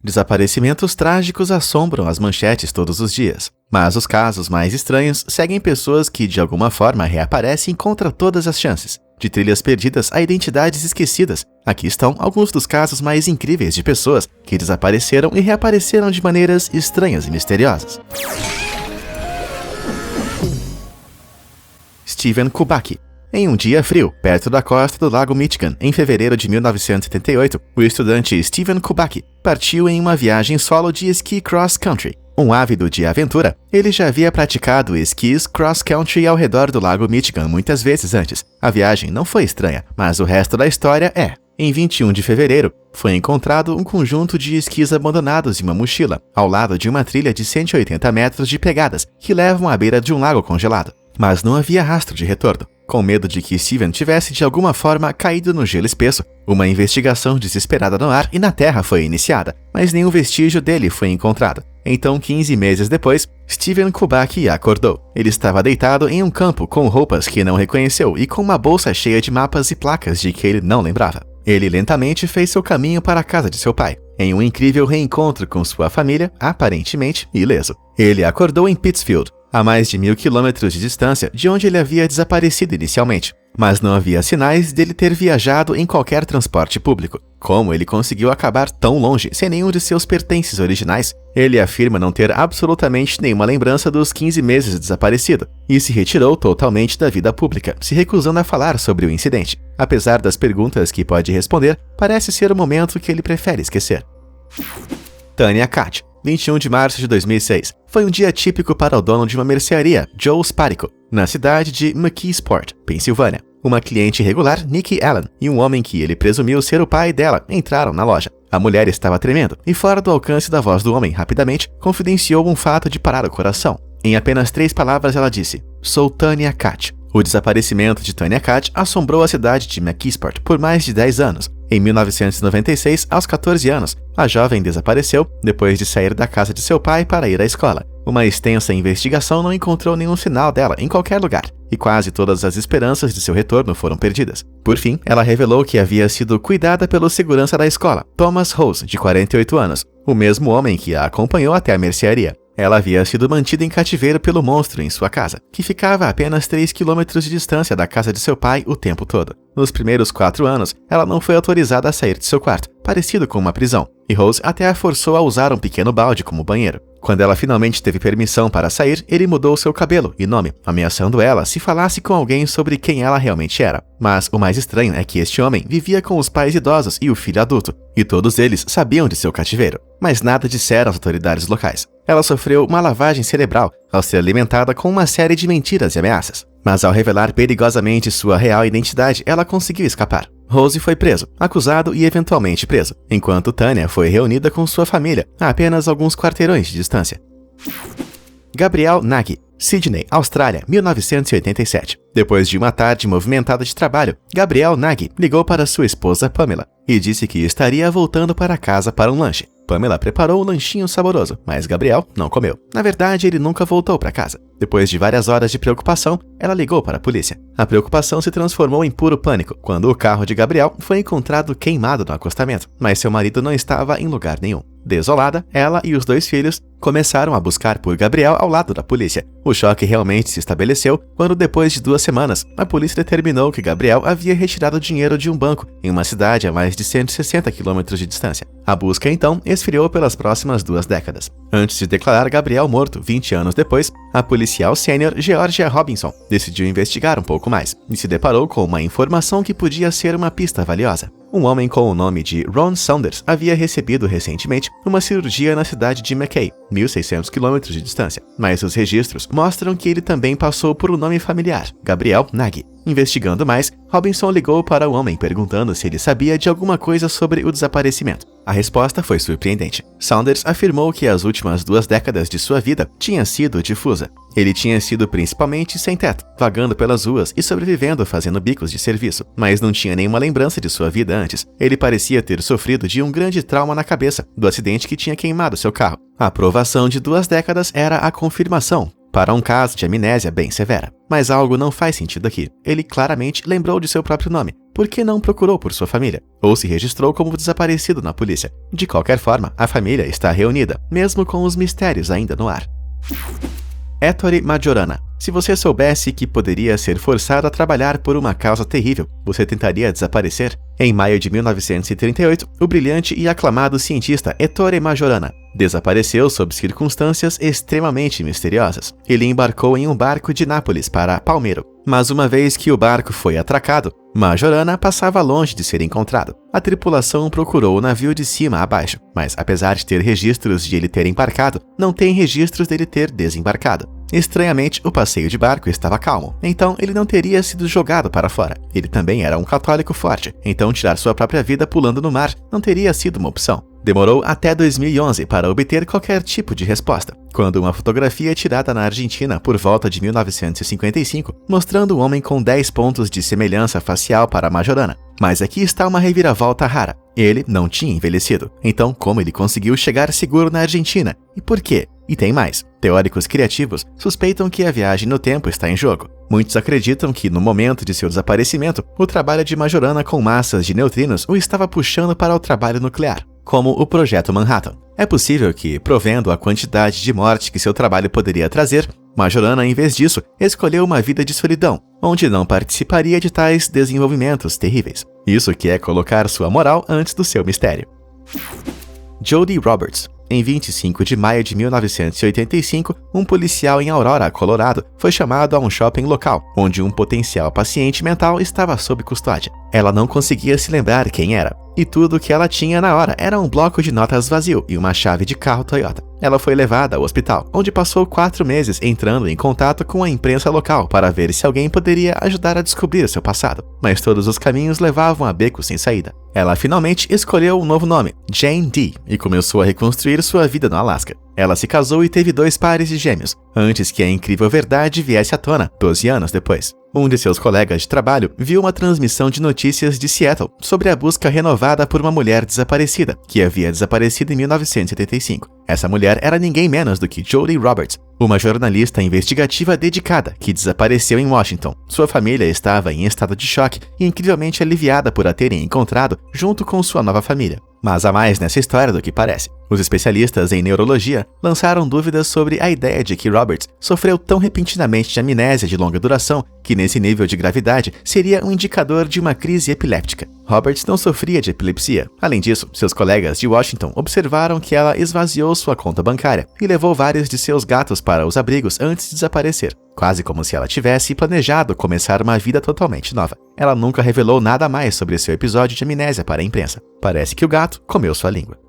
Desaparecimentos trágicos assombram as manchetes todos os dias. Mas os casos mais estranhos seguem pessoas que de alguma forma reaparecem contra todas as chances. De trilhas perdidas a identidades esquecidas, aqui estão alguns dos casos mais incríveis de pessoas que desapareceram e reapareceram de maneiras estranhas e misteriosas. Steven Kubacki. Em um dia frio, perto da costa do Lago Michigan, em fevereiro de 1978, o estudante Steven Kubacki partiu em uma viagem solo de esqui cross-country. Um ávido de aventura, ele já havia praticado esquis cross-country ao redor do Lago Michigan muitas vezes antes. A viagem não foi estranha, mas o resto da história é. Em 21 de fevereiro, foi encontrado um conjunto de esquis abandonados em uma mochila, ao lado de uma trilha de 180 metros de pegadas que levam à beira de um lago congelado. Mas não havia rastro de retorno. Com medo de que Steven tivesse de alguma forma caído no gelo espesso, uma investigação desesperada no ar e na terra foi iniciada, mas nenhum vestígio dele foi encontrado. Então, 15 meses depois, Steven Kubacki acordou. Ele estava deitado em um campo com roupas que não reconheceu e com uma bolsa cheia de mapas e placas de que ele não lembrava. Ele lentamente fez seu caminho para a casa de seu pai, em um incrível reencontro com sua família, aparentemente ileso. Ele acordou em Pittsfield, a mais de 1.000 quilômetros de distância de onde ele havia desaparecido inicialmente, mas não havia sinais dele ter viajado em qualquer transporte público. Como ele conseguiu acabar tão longe sem nenhum de seus pertences originais? Ele afirma não ter absolutamente nenhuma lembrança dos 15 meses desaparecido e se retirou totalmente da vida pública, se recusando a falar sobre o incidente. Apesar das perguntas que pode responder, parece ser o momento que ele prefere esquecer. Tanya Cat. 21 de março de 2006. Foi um dia típico para o dono de uma mercearia, Joe Sparico, na cidade de McKeesport, Pensilvânia. Uma cliente regular, Nikki Allen, e um homem que ele presumiu ser o pai dela entraram na loja. A mulher estava tremendo e, fora do alcance da voz do homem, rapidamente confidenciou um fato de parar o coração. Em apenas 3 palavras ela disse: "Sou Tanya Cat." O desaparecimento de Tanya Cat assombrou a cidade de McKeesport por mais de 10 anos. Em 1996, aos 14 anos, a jovem desapareceu depois de sair da casa de seu pai para ir à escola. Uma extensa investigação não encontrou nenhum sinal dela em qualquer lugar, e quase todas as esperanças de seu retorno foram perdidas. Por fim, ela revelou que havia sido cuidada pelo segurança da escola, Thomas Rose, de 48 anos, o mesmo homem que a acompanhou até a mercearia. Ela havia sido mantida em cativeiro pelo monstro em sua casa, que ficava a apenas 3 quilômetros de distância da casa de seu pai o tempo todo. Nos primeiros 4 anos, ela não foi autorizada a sair de seu quarto, parecido com uma prisão, e Rose até a forçou a usar um pequeno balde como banheiro. Quando ela finalmente teve permissão para sair, ele mudou seu cabelo e nome, ameaçando ela se falasse com alguém sobre quem ela realmente era. Mas o mais estranho é que este homem vivia com os pais idosos e o filho adulto, e todos eles sabiam de seu cativeiro, mas nada disseram às autoridades locais. Ela sofreu uma lavagem cerebral ao ser alimentada com uma série de mentiras e ameaças. Mas ao revelar perigosamente sua real identidade, ela conseguiu escapar. Rose foi preso, acusado e eventualmente preso, enquanto Tanya foi reunida com sua família a apenas alguns quarteirões de distância. Gabriel Nagy. Sydney, Austrália, 1987. Depois de uma tarde movimentada de trabalho, Gabriel Nagy ligou para sua esposa Pamela e disse que estaria voltando para casa para um lanche. Pamela preparou um lanchinho saboroso, mas Gabriel não comeu. Na verdade, ele nunca voltou para casa. Depois de várias horas de preocupação, ela ligou para a polícia. A preocupação se transformou em puro pânico quando o carro de Gabriel foi encontrado queimado no acostamento, mas seu marido não estava em lugar nenhum. Desolada, ela e os 2 filhos começaram a buscar por Gabriel ao lado da polícia. O choque realmente se estabeleceu quando, depois de 2 semanas, a polícia determinou que Gabriel havia retirado dinheiro de um banco em uma cidade a mais de 160 quilômetros de distância. A busca, então, esfriou pelas próximas 2 décadas. Antes de declarar Gabriel morto 20 anos depois, a policial sênior Georgia Robinson decidiu investigar um pouco mais e se deparou com uma informação que podia ser uma pista valiosa. Um homem com o nome de Ron Saunders havia recebido recentemente uma cirurgia na cidade de Mackay, 1.600 quilômetros de distância, mas os registros mostram que ele também passou por um nome familiar, Gabriel Nagy. Investigando mais, Robinson ligou para o homem perguntando se ele sabia de alguma coisa sobre o desaparecimento. A resposta foi surpreendente. Saunders afirmou que as últimas 2 décadas de sua vida tinha sido difusa. Ele tinha sido principalmente sem teto, vagando pelas ruas e sobrevivendo fazendo bicos de serviço, mas não tinha nenhuma lembrança de sua vida antes. Ele parecia ter sofrido de um grande trauma na cabeça, do acidente que tinha queimado seu carro. A aprovação de 2 décadas era a confirmação para um caso de amnésia bem severa. Mas algo não faz sentido aqui. Ele claramente lembrou de seu próprio nome. por que não procurou por sua família? Ou se registrou como desaparecido na polícia? De qualquer forma, a família está reunida, mesmo com os mistérios ainda no ar. Ettore Majorana. Se você soubesse que poderia ser forçado a trabalhar por uma causa terrível, você tentaria desaparecer? Em maio de 1938, o brilhante e aclamado cientista Ettore Majorana desapareceu sob circunstâncias extremamente misteriosas. Ele embarcou em um barco de Nápoles para Palmero, mas uma vez que o barco foi atracado, Majorana passava longe de ser encontrado. A tripulação procurou o navio de cima a baixo, mas apesar de ter registros de ele ter embarcado, não tem registros dele ter desembarcado. Estranhamente, o passeio de barco estava calmo, então ele não teria sido jogado para fora. Ele também era um católico forte, então tirar sua própria vida pulando no mar não teria sido uma opção. Demorou até 2011 para obter qualquer tipo de resposta, quando uma fotografia tirada na Argentina por volta de 1955, mostrando um homem com 10 pontos de semelhança facial para Majorana. Mas aqui está uma reviravolta rara. Ele não tinha envelhecido. Então, como ele conseguiu chegar seguro na Argentina? E por quê? E tem mais. Teóricos criativos suspeitam que a viagem no tempo está em jogo. Muitos acreditam que, no momento de seu desaparecimento, o trabalho de Majorana com massas de neutrinos o estava puxando para o trabalho nuclear, como o Projeto Manhattan. É possível que, provendo a quantidade de morte que seu trabalho poderia trazer, Majorana, em vez disso, escolheu uma vida de solidão, onde não participaria de tais desenvolvimentos terríveis. Isso que é colocar sua moral antes do seu mistério. Jody Roberts. Em 25 de maio de 1985, um policial em Aurora, Colorado, foi chamado a um shopping local, onde um potencial paciente mental estava sob custódia. Ela não conseguia se lembrar quem era, e tudo o que ela tinha na hora era um bloco de notas vazio e uma chave de carro Toyota. Ela foi levada ao hospital, onde passou 4 meses entrando em contato com a imprensa local para ver se alguém poderia ajudar a descobrir seu passado, mas todos os caminhos levavam a becos sem saída. Ela finalmente escolheu um novo nome, Jane Dee, e começou a reconstruir sua vida no Alasca. Ela se casou e teve 2 pares de gêmeos, antes que a incrível verdade viesse à tona, 12 anos depois. Um de seus colegas de trabalho viu uma transmissão de notícias de Seattle sobre a busca renovada por uma mulher desaparecida, que havia desaparecido em 1975. Essa mulher era ninguém menos do que Jody Roberts, uma jornalista investigativa dedicada que desapareceu em Washington. Sua família estava em estado de choque e incrivelmente aliviada por a terem encontrado junto com sua nova família. Mas há mais nessa história do que parece. Os especialistas em neurologia lançaram dúvidas sobre a ideia de que Roberts sofreu tão repentinamente de amnésia de longa duração que, nesse nível de gravidade, seria um indicador de uma crise epiléptica. Roberts não sofria de epilepsia. Além disso, seus colegas de Washington observaram que ela esvaziou sua conta bancária e levou vários de seus gatos para os abrigos antes de desaparecer, quase como se ela tivesse planejado começar uma vida totalmente nova. Ela nunca revelou nada mais sobre seu episódio de amnésia para a imprensa. Parece que o gato comeu sua língua.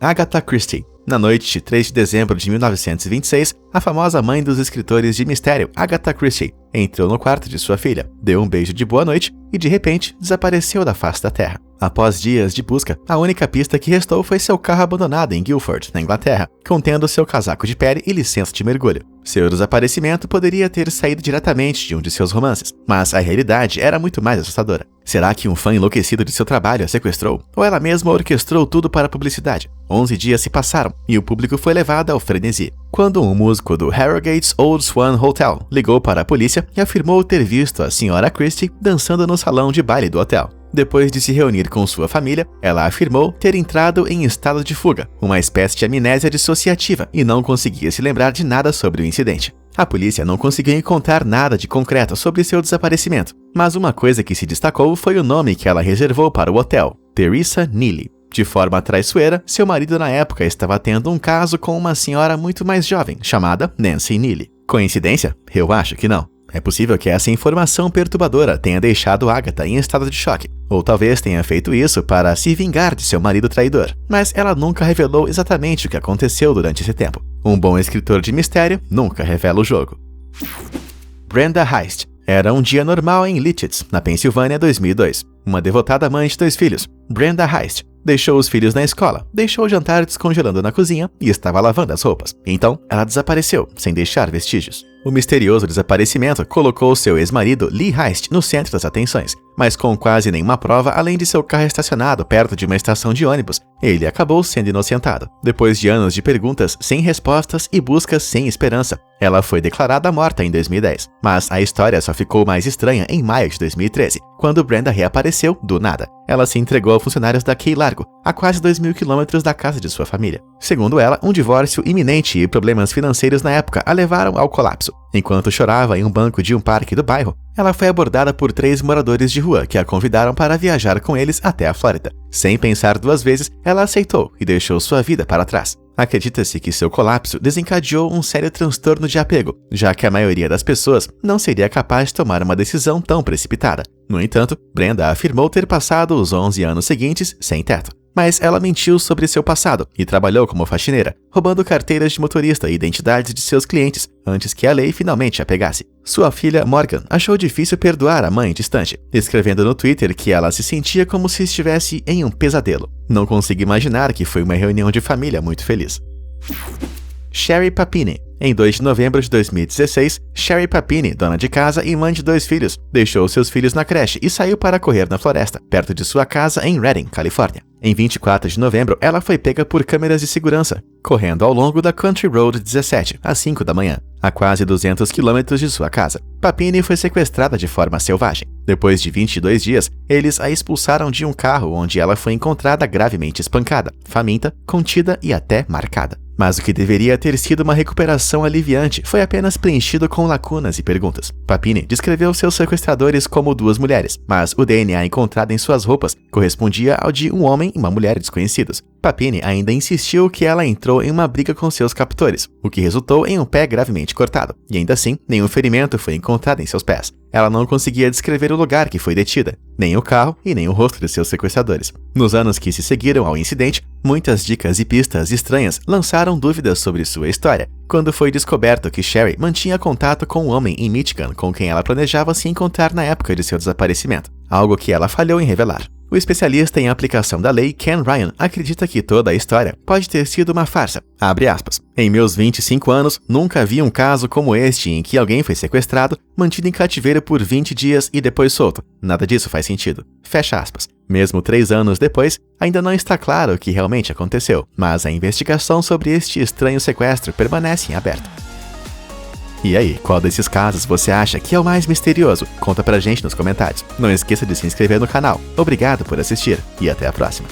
Agatha Christie. Na noite de 3 de dezembro de 1926, a famosa mãe dos escritores de mistério, Agatha Christie, entrou no quarto de sua filha, deu um beijo de boa noite e, de repente, desapareceu da face da terra. Após dias de busca, a única pista que restou foi seu carro abandonado em Guildford, na Inglaterra, contendo seu casaco de pele e licença de mergulho. Seu desaparecimento poderia ter saído diretamente de um de seus romances, mas a realidade era muito mais assustadora. Será que um fã enlouquecido de seu trabalho a sequestrou? Ou ela mesma orquestrou tudo para a publicidade? 11 dias se passaram e o público foi levado ao frenesi, quando um músico do Harrogate's Old Swan Hotel ligou para a polícia e afirmou ter visto a Sra. Christie dançando no salão de baile do hotel. Depois de se reunir com sua família, ela afirmou ter entrado em estado de fuga, uma espécie de amnésia dissociativa, e não conseguia se lembrar de nada sobre o incidente. A polícia não conseguiu encontrar nada de concreto sobre seu desaparecimento, mas uma coisa que se destacou foi o nome que ela reservou para o hotel, Teresa Neely. De forma traiçoeira, seu marido na época estava tendo um caso com uma senhora muito mais jovem, chamada Nancy Neely. Coincidência? Eu acho que não. É possível que essa informação perturbadora tenha deixado Agatha em estado de choque, ou talvez tenha feito isso para se vingar de seu marido traidor, mas ela nunca revelou exatamente o que aconteceu durante esse tempo. Um bom escritor de mistério nunca revela o jogo. Brenda Heist. Era um dia normal em Litchfield, na Pensilvânia, 2002. Uma devotada mãe de 2 filhos, Brenda Heist, deixou os filhos na escola, deixou o jantar descongelando na cozinha e estava lavando as roupas. Então, ela desapareceu, sem deixar vestígios. O misterioso desaparecimento colocou seu ex-marido Lee Heist no centro das atenções, mas com quase nenhuma prova além de seu carro estacionado perto de uma estação de ônibus, ele acabou sendo inocentado. Depois de anos de perguntas sem respostas e buscas sem esperança, ela foi declarada morta em 2010. Mas a história só ficou mais estranha em maio de 2013, quando Brenda reapareceu do nada. Ela se entregou a funcionários da Key Largo, a quase 2.000 quilômetros da casa de sua família. Segundo ela, um divórcio iminente e problemas financeiros na época a levaram ao colapso. Enquanto chorava em um banco de um parque do bairro, ela foi abordada por 3 moradores de rua que a convidaram para viajar com eles até a Flórida. Sem pensar 2 vezes, ela aceitou e deixou sua vida para trás. Acredita-se que seu colapso desencadeou um sério transtorno de apego, já que a maioria das pessoas não seria capaz de tomar uma decisão tão precipitada. No entanto, Brenda afirmou ter passado os 11 anos seguintes sem teto. Mas ela mentiu sobre seu passado e trabalhou como faxineira, roubando carteiras de motorista e identidades de seus clientes antes que a lei finalmente a pegasse. Sua filha, Morgan, achou difícil perdoar a mãe distante, escrevendo no Twitter que ela se sentia como se estivesse em um pesadelo. Não consigo imaginar que foi uma reunião de família muito feliz. Sherry Papini. Em 2 de novembro de 2016, Sherry Papini, dona de casa e mãe de 2 filhos, deixou seus filhos na creche e saiu para correr na floresta, perto de sua casa em Redding, Califórnia. Em 24 de novembro, ela foi pega por câmeras de segurança, correndo ao longo da Country Road 17, às 5 da manhã, a quase 200 quilômetros de sua casa. Papini foi sequestrada de forma selvagem. Depois de 22 dias, eles a expulsaram de um carro onde ela foi encontrada gravemente espancada, faminta, contida e até marcada. Mas o que deveria ter sido uma recuperação aliviante foi apenas preenchido com lacunas e perguntas. Papini descreveu seus sequestradores como 2 mulheres, mas o DNA encontrado em suas roupas correspondia ao de um homem e uma mulher desconhecidos. Papini ainda insistiu que ela entrou em uma briga com seus captores, o que resultou em um pé gravemente cortado, e ainda assim, nenhum ferimento foi encontrado em seus pés. Ela não conseguia descrever o lugar que foi detida, nem o carro e nem o rosto de seus sequestradores. Nos anos que se seguiram ao incidente, muitas dicas e pistas estranhas lançaram dúvidas sobre sua história, quando foi descoberto que Sherry mantinha contato com um homem em Michigan com quem ela planejava se encontrar na época de seu desaparecimento, algo que ela falhou em revelar. O especialista em aplicação da lei, Ken Ryan, acredita que toda a história pode ter sido uma farsa. Abre aspas. Em meus 25 anos, nunca vi um caso como este em que alguém foi sequestrado, mantido em cativeiro por 20 dias e depois solto. Nada disso faz sentido. Fecha aspas. Mesmo 3 anos depois, ainda não está claro o que realmente aconteceu, mas a investigação sobre este estranho sequestro permanece em aberto. E aí, qual desses casos você acha que é o mais misterioso? Conta pra gente nos comentários. Não esqueça de se inscrever no canal. Obrigado por assistir e até a próxima.